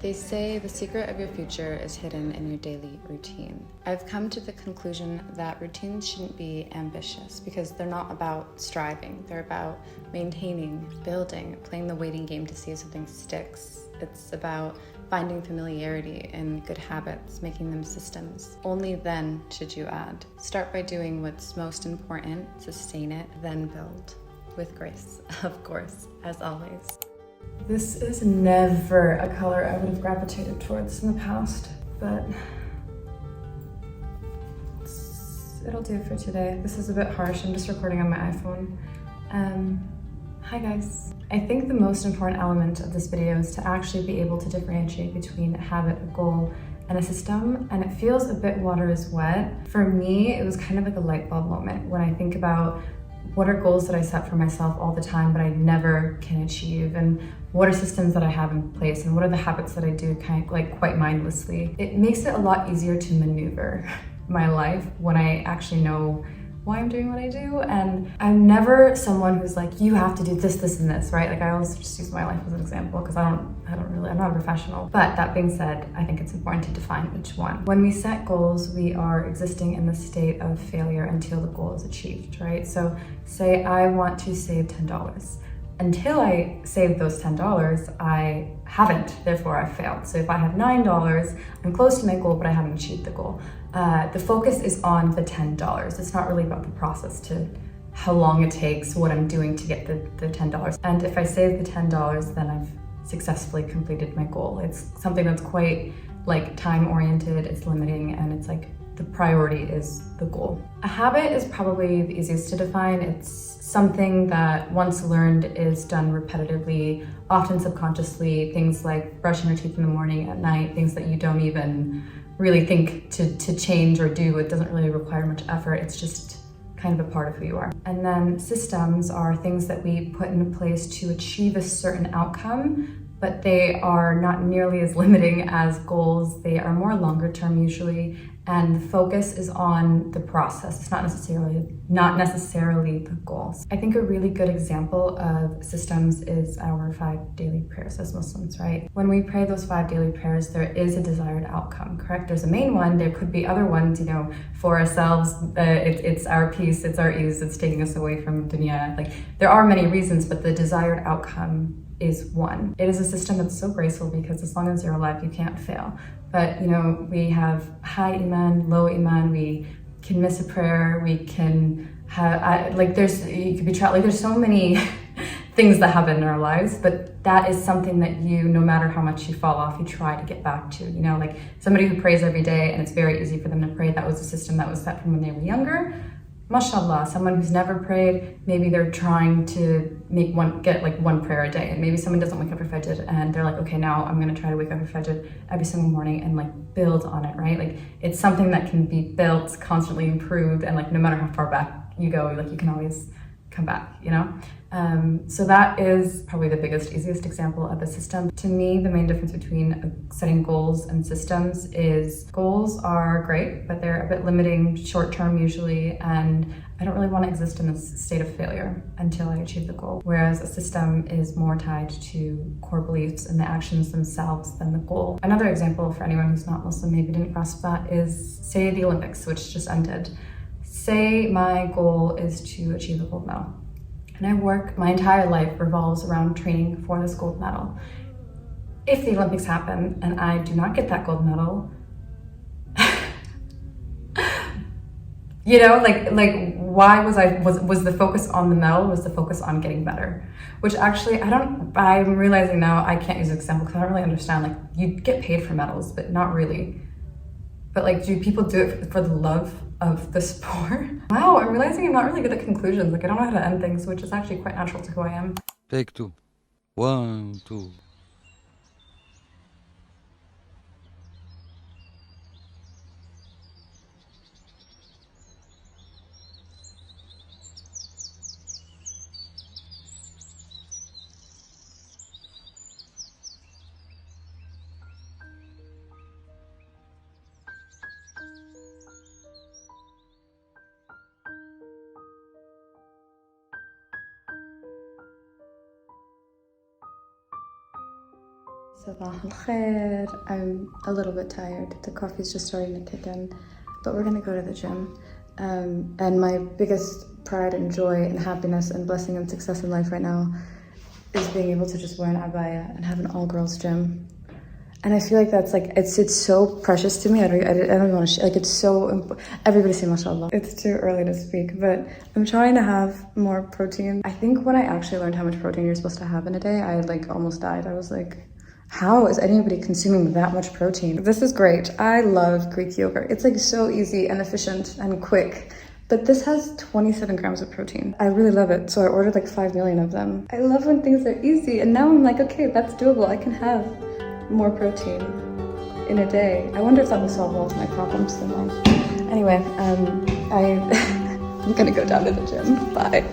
They say the secret of your future is hidden in your daily routine. I've come to the conclusion that routines shouldn't be ambitious because they're not about striving. They're about maintaining, building, playing the waiting game to see if something sticks. It's about finding familiarity in good habits, making them systems. Only then should you add. Start by doing what's most important, sustain it, then build. With grace, of course, as always. This is never a color I would have gravitated towards in the past, but it'll do for today. This is a bit harsh. I'm just recording on my iPhone. Hi guys. I think the most important element of this video is to actually be able to differentiate between a habit, a goal, and a system, and it feels a bit water is wet. For me, it was kind of like a light bulb moment when I think about what are goals that I set for myself all the time but I never can achieve, and what are systems that I have in place, and what are the habits that I do kind of like quite mindlessly. It makes it a lot easier to maneuver my life when I actually know why I'm doing what I do. And I'm never someone who's like, you have to do this, this, and this, right? Like I always just use my life as an example because I'm not a professional. But that being said, I think it's important to define each one. When we set goals, we are existing in the state of failure until the goal is achieved, right? So say I want to save $10. Until I save those $10, I haven't, therefore I failed. So if I have $9, I'm close to my goal, but I haven't achieved the goal. The focus is on the $10. It's not really about the process to how long it takes, what I'm doing to get the $10. And if I save the $10, then I've successfully completed my goal. It's something that's quite like time oriented, it's limiting, and it's like the priority is the goal. A habit is probably the easiest to define. It's something that once learned is done repetitively, often subconsciously, things like brushing your teeth in the morning, at night, things that you don't even really think to change or do. It doesn't really require much effort. It's just kind of a part of who you are. And then systems are things that we put in place to achieve a certain outcome, but they are not nearly as limiting as goals. They are more longer term usually, and the focus is on the process. It's not necessarily the goals. I think a really good example of systems is our 5 daily prayers as Muslims, right? When we pray those 5 daily prayers, there is a desired outcome, correct? There's a main one. There could be other ones, you know, for ourselves. It's our peace, it's our ease, it's taking us away from dunya. Like there are many reasons, but the desired outcome is one. It is a system that's so graceful because as long as you're alive, you can't fail. But you know, we have high iman, low iman, we can miss a prayer, we can have, there's so many things that happen in our lives, but that is something that you, no matter how much you fall off, you try to get back to, you know, like somebody who prays every day and it's very easy for them to pray, that was a system that was set from when they were younger. Mashallah, someone who's never prayed, maybe they're trying to get like one prayer a day, and maybe someone doesn't wake up for Fajr and they're like, okay, now I'm gonna try to wake up for Fajr every single morning and like build on it, right? Like it's something that can be built, constantly improved, and like no matter how far back you go, like you can always come back, you know? So that is probably the biggest, easiest example of a system. To me, the main difference between setting goals and systems is goals are great, but they're a bit limiting, short-term usually, and I don't really want to exist in this state of failure until I achieve the goal. Whereas a system is more tied to core beliefs and the actions themselves than the goal. Another example for anyone who's not Muslim, maybe didn't grasp that, is say the Olympics, which just ended. Say my goal is to achieve a gold medal. And my entire life revolves around training for this gold medal. If the Olympics happen and I do not get that gold medal, you know, like why was the focus on the medal, was the focus on getting better? Which actually, I'm realizing now I can't use an example because I don't really understand, like you get paid for medals, but not really. But like, do people do it for the love of the sport? Wow, I'm realizing I'm not really good at conclusions. Like I don't know how to end things, which is actually quite natural to who I am. Take 2. 1, 2. Sabah al-khair. I'm a little bit tired. The coffee's just starting to kick in, but we're gonna go to the gym. And my biggest pride and joy and happiness and blessing and success in life right now is being able to just wear an abaya and have an all-girls gym. And I feel like that's like, it's so precious to me. I don't even want to, like, it's so, everybody say mashallah. It's too early to speak, but I'm trying to have more protein. I think when I actually learned how much protein you're supposed to have in a day, I like almost died. I was like, how is anybody consuming that much protein? This is great. I love Greek yogurt. It's like so easy and efficient and quick. But this has 27 grams of protein. I really love it. So I ordered like 5 million of them. I love when things are easy. And now I'm like, okay, that's doable. I can have more protein in a day. I wonder if that will solve all of my problems in life. Anyway, I'm gonna go down to the gym. Bye.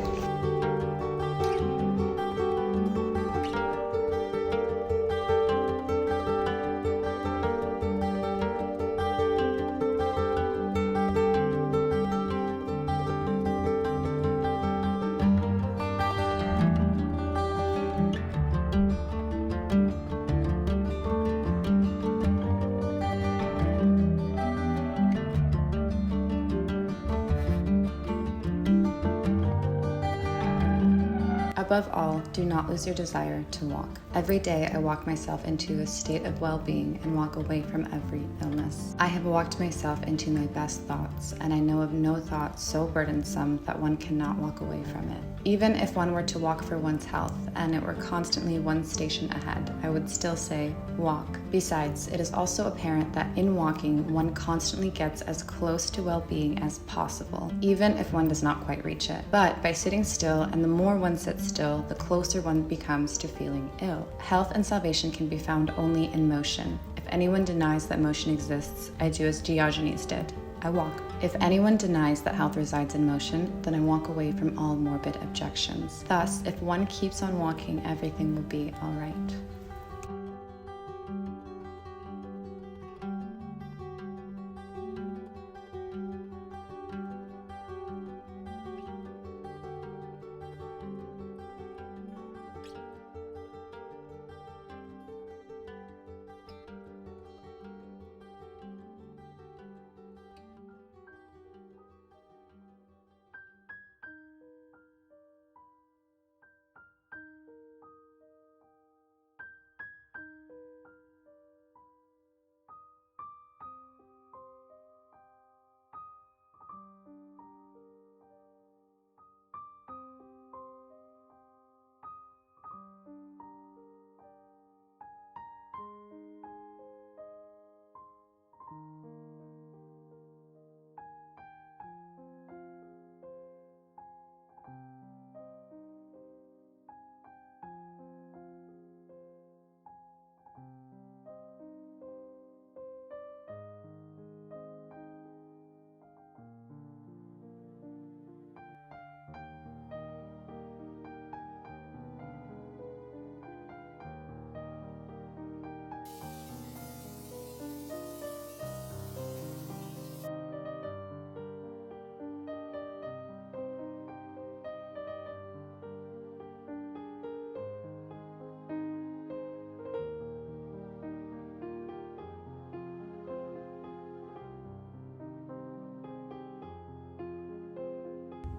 Above all, do not lose your desire to walk. Every day I walk myself into a state of well-being and walk away from every illness. I have walked myself into my best thoughts, and I know of no thought so burdensome that one cannot walk away from it. Even if one were to walk for one's health, and it were constantly one station ahead, I would still say, walk. Besides, it is also apparent that in walking, one constantly gets as close to well-being as possible, even if one does not quite reach it. But by sitting still, and the more one sits still, the closer one becomes to feeling ill. Health and salvation can be found only in motion. If anyone denies that motion exists, I do as Diogenes did. I walk. If anyone denies that health resides in motion, then I walk away from all morbid objections. Thus, if one keeps on walking, everything will be all right.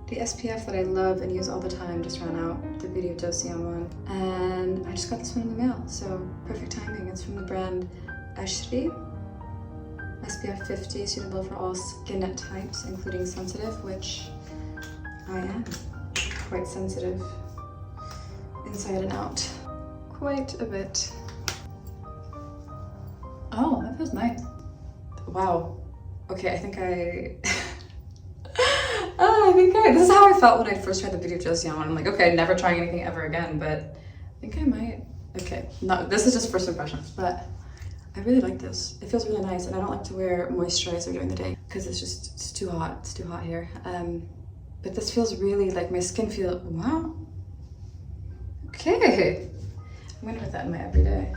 The SPF that I love and use all the time just ran out, the Beauty of Joseon one. And I just got this one in the mail, so perfect timing. It's from the brand Ashri. SPF 50, suitable for all skin types, including sensitive, which I am. Quite sensitive inside and out. Quite a bit. Oh, that feels nice. Wow. Okay, I think this is how I felt when I first tried the Beauty of Joseon one. I'm like, okay, never trying anything ever again, but I think I might. Okay, no, this is just first impressions, but I really like this. It feels really nice, and I don't like to wear moisturizer during the day because it's too hot. It's too hot here. But this feels really like my skin feels, wow. Okay, I'm gonna put that in my everyday.